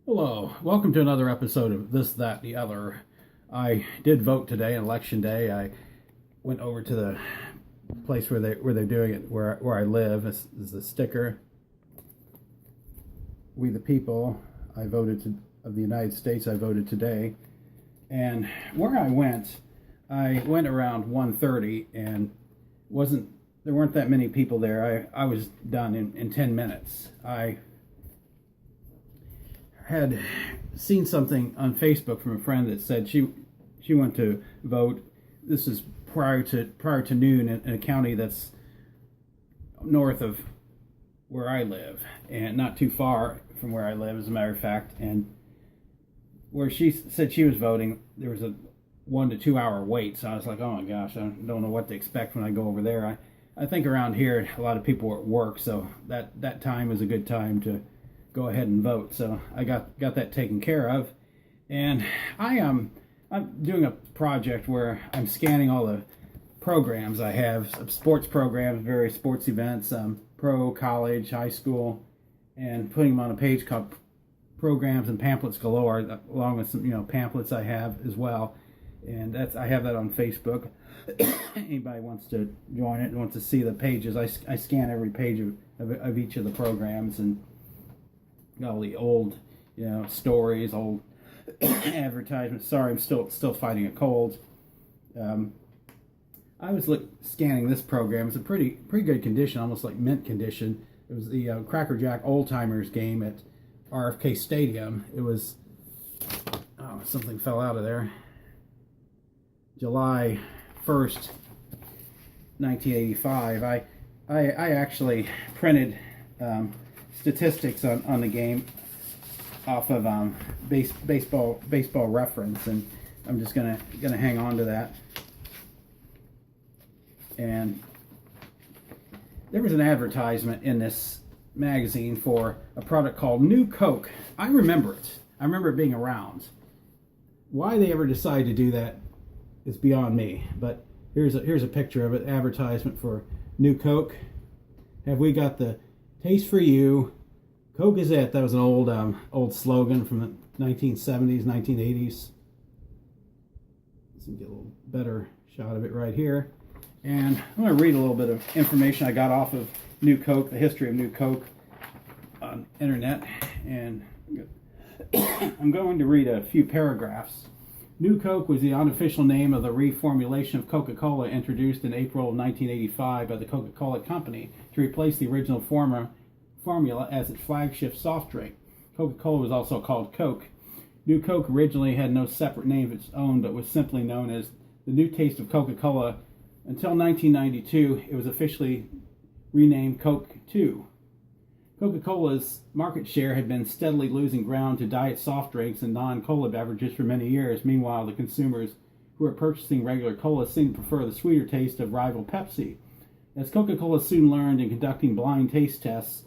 Hello, welcome to another episode of This, That, the Other. I did vote today, election day. I went over to the place where they're doing it, where I live. This is the sticker. We the people. Of the United States. I voted today, and where I went around 1:30, and there weren't that many people there. I was done in 10 minutes. I had seen something on Facebook from a friend that said she went to vote. This is prior to noon in a county that's north of where I live, and not too far from where I live, as a matter of fact. And where she said she was voting, there was a 1 to 2 hour wait. So I was like, oh my gosh, I don't know what to expect when I go over there. I think around here a lot of people are at work, so that time is a good time to go ahead and vote. So I got that taken care of, and I'm doing a project where I'm scanning all the programs I have, sports programs, various sports events, pro, college, high school, and putting them on a page called Programs and Pamphlets Galore, along with some pamphlets I have as well. And I have that on Facebook. Anybody wants to join it and wants to see the pages, I scan every page of each of the programs, and all the old, stories, old advertisements. Sorry, I'm still fighting a cold. I was scanning this program. It's a pretty good condition, almost like mint condition. It was the Cracker Jack Old Timers game at RFK Stadium. It was something fell out of there. July 1st, 1985. I actually printed statistics on the game off of baseball reference, and I'm just gonna hang on to that. And there was an advertisement in this magazine for a product called New Coke. I remember it. I remember it being around. Why they ever decided to do that is beyond me. But here's a picture of it. Advertisement for New Coke. Have we got the taste for you? Coke is it. That was an old slogan from the 1970s, 1980s. Let's get a little better shot of it right here. And I'm going to read a little bit of information I got off of New Coke, the history of New Coke on internet. And I'm going to read a few paragraphs. New Coke was the unofficial name of the reformulation of Coca-Cola introduced in April of 1985 by the Coca-Cola Company to replace the original formula as its flagship soft drink. Coca-Cola was also called Coke. New Coke originally had no separate name of its own, but was simply known as the New Taste of Coca-Cola. Until 1992, it was officially renamed Coke 2. Coca-Cola's market share had been steadily losing ground to diet soft drinks and non-cola beverages for many years. Meanwhile, the consumers who were purchasing regular cola seemed to prefer the sweeter taste of rival Pepsi. As Coca-Cola soon learned in conducting blind taste tests,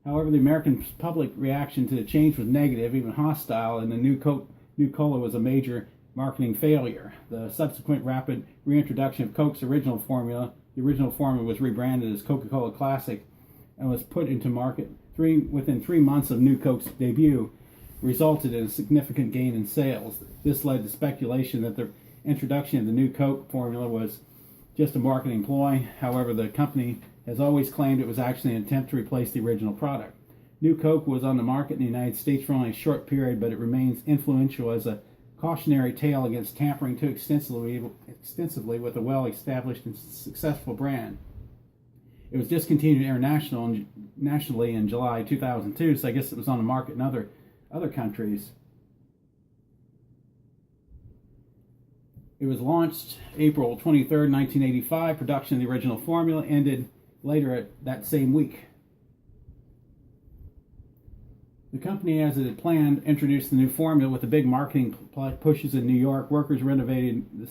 however, the American public reaction to the change was negative, even hostile, and the New Cola was a major marketing failure. The subsequent rapid reintroduction of Coke's original formula, the original formula was rebranded as Coca-Cola Classic and was put into market within 3 months of New Coke's debut, resulted in a significant gain in sales. This led to speculation that the introduction of the New Coke formula was just a marketing ploy. However, the company has always claimed it was actually an attempt to replace the original product. New Coke was on the market in the United States for only a short period, but it remains influential as a cautionary tale against tampering too extensively with a well-established and successful brand. It was discontinued nationally in July 2002, so I guess it was on the market in other countries. It was launched April 23rd, 1985. Production of the original formula ended later that same week. The company, as it had planned, introduced the new formula with the big marketing pushes in New York. Workers renovated the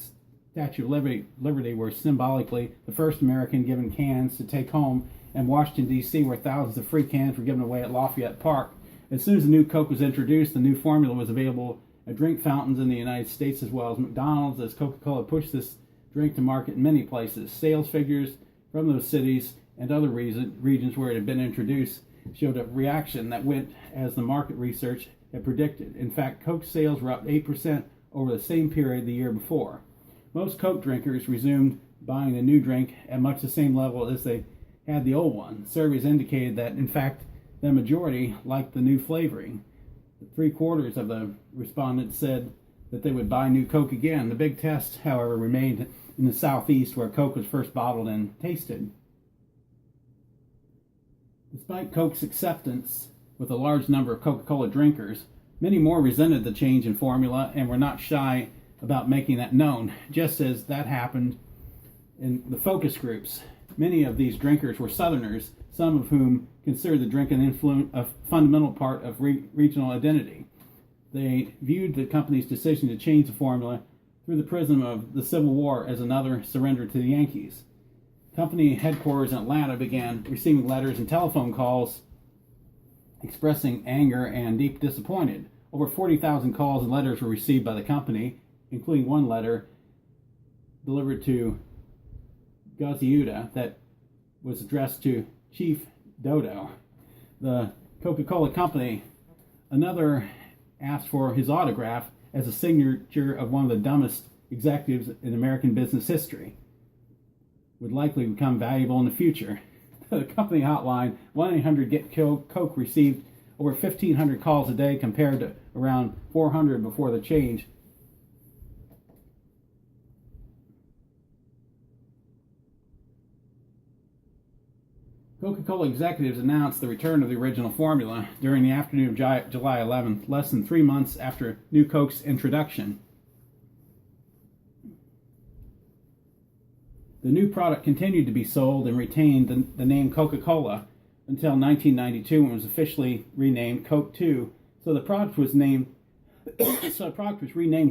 Statue of Liberty were symbolically the first American given cans to take home, and Washington, D.C., where thousands of free cans were given away at Lafayette Park. As soon as the new Coke was introduced, the new formula was available at drink fountains in the United States as well as McDonald's, as Coca-Cola pushed this drink to market in many places. Sales figures from those cities and other regions where it had been introduced showed a reaction that went as the market research had predicted. In fact, Coke sales were up 8% over the same period the year before. Most Coke drinkers resumed buying the new drink at much the same level as they had the old one. Surveys indicated that, in fact, the majority liked the new flavoring. 3/4 of the respondents said that they would buy new Coke again. The big test, however, remained in the Southeast, where Coke was first bottled and tasted. Despite Coke's acceptance with a large number of Coca-Cola drinkers, many more resented the change in formula and were not shy about making that known, just as that happened in the focus groups. Many of these drinkers were Southerners, some of whom considered the drink a fundamental part of regional identity. They viewed the company's decision to change the formula through the prism of the Civil War as another surrender to the Yankees. Company headquarters in Atlanta began receiving letters and telephone calls expressing anger and deep disappointment. Over 40,000 calls and letters were received by the company, including one letter delivered to Gaziuda that was addressed to Chief Dodo, the Coca-Cola company. Another asked for his autograph as a signature of one of the dumbest executives in American business history. Would likely become valuable in the future. The company hotline, 1-800-GET-COKE, received over 1,500 calls a day compared to around 400 before the change. Coca-Cola executives announced the return of the original formula during the afternoon of July 11th, less than 3 months after New Coke's introduction. The new product continued to be sold and retained the name Coca-Cola until 1992, when it was officially renamed Coke 2. So the product was renamed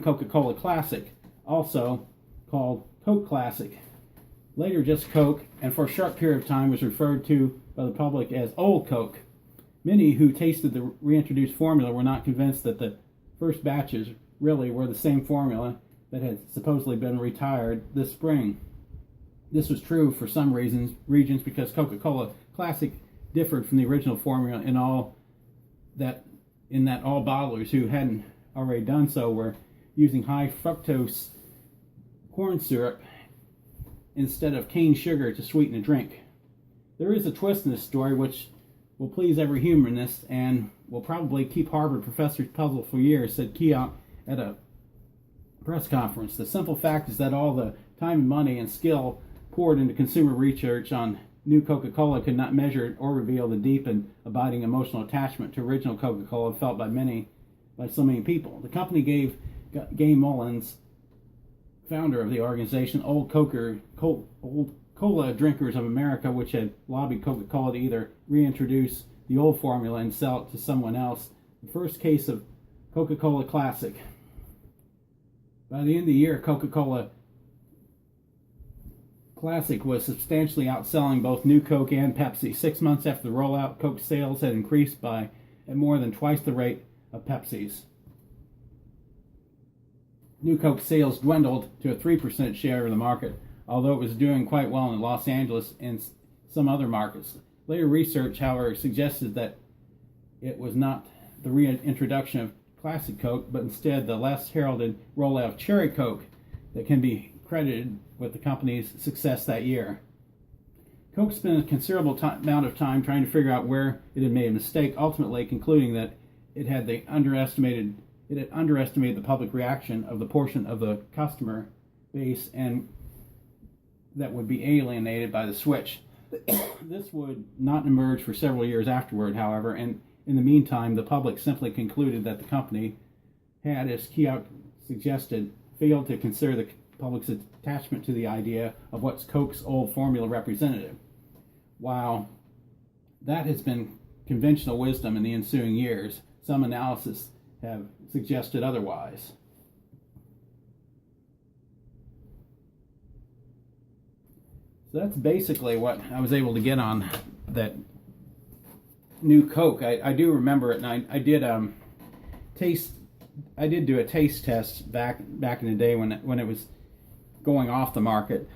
Coca-Cola Classic, also called Coke Classic. Later just Coke, and for a short period of time was referred to by the public as Old Coke. Many who tasted the reintroduced formula were not convinced that the first batches really were the same formula that had supposedly been retired this spring. This was true for some regions because Coca-Cola Classic differed from the original formula in that all bottlers who hadn't already done so were using high fructose corn syrup instead of cane sugar to sweeten a drink. There is a twist in this story which will please every humanist and will probably keep Harvard professors puzzled for years, said Keogh at a press conference. The simple fact is that all the time and money and skill poured into consumer research on new Coca-Cola could not measure or reveal the deep and abiding emotional attachment to original Coca-Cola felt by so many people. The company gave Gay Mullins, founder of the organization Old Cola Drinkers of America, which had lobbied Coca-Cola to either reintroduce the old formula and sell it to someone else, the first case of Coca-Cola Classic. By the end of the year, Coca-Cola Classic was substantially outselling both New Coke and Pepsi. 6 months after the rollout, Coke sales had increased at more than twice the rate of Pepsi's. New Coke sales dwindled to a 3% share of the market, although it was doing quite well in Los Angeles and some other markets. Later research, however, suggested that it was not the reintroduction of Classic Coke, but instead the less heralded rollout of Cherry Coke that can be credited with the company's success that year. Coke spent a considerable amount of time trying to figure out where it had made a mistake, ultimately concluding that it had underestimated the public reaction of the portion of the customer base and that would be alienated by the switch. This would not emerge for several years afterward, however, and in the meantime, the public simply concluded that the company had, as Keogh suggested, failed to consider the public's attachment to the idea of what Coke's old formula represented. While that has been conventional wisdom in the ensuing years, some analysis have suggested otherwise. So that's basically what I was able to get on that new Coke. I do remember it, and I did do a taste test back in the day when it was going off the market,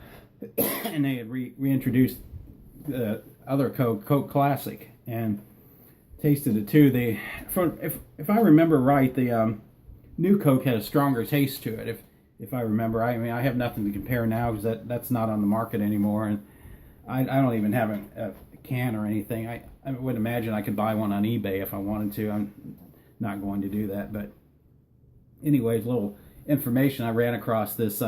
and they had reintroduced the other Coke Classic, and tasted it too. If I remember right, the New Coke had a stronger taste to it. If I remember, I mean, I have nothing to compare now because that's not on the market anymore, and I don't even have a can or anything. I would imagine I could buy one on eBay if I wanted to. I'm not going to do that, but anyways, a little information. I ran across this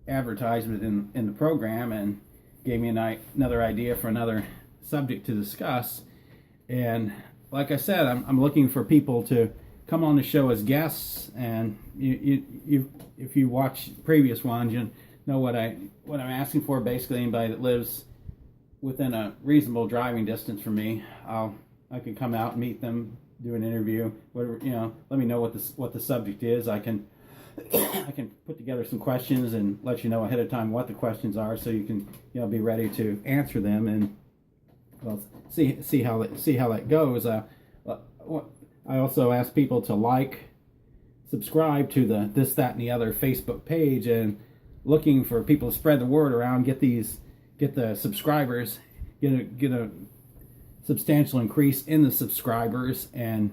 advertisement in the program and gave me another idea for another subject to discuss. And like I said, I'm looking for people to come on the show as guests, and you if you watch previous ones, you know what I'm asking for. Basically, anybody that lives within a reasonable driving distance from me, I can come out and meet them, do an interview, whatever, let me know what the subject is. I can put together some questions and let you know ahead of time what the questions are, so you can be ready to answer them, and well, see how that goes. I also ask people to like, subscribe to the This, That, and the Other Facebook page, and looking for people to spread the word around, get the subscribers, get a substantial increase in the subscribers, and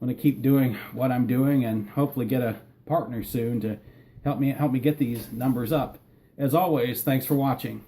I'm going to keep doing what I'm doing, and hopefully get a partner soon to help me get these numbers up. As always, thanks for watching.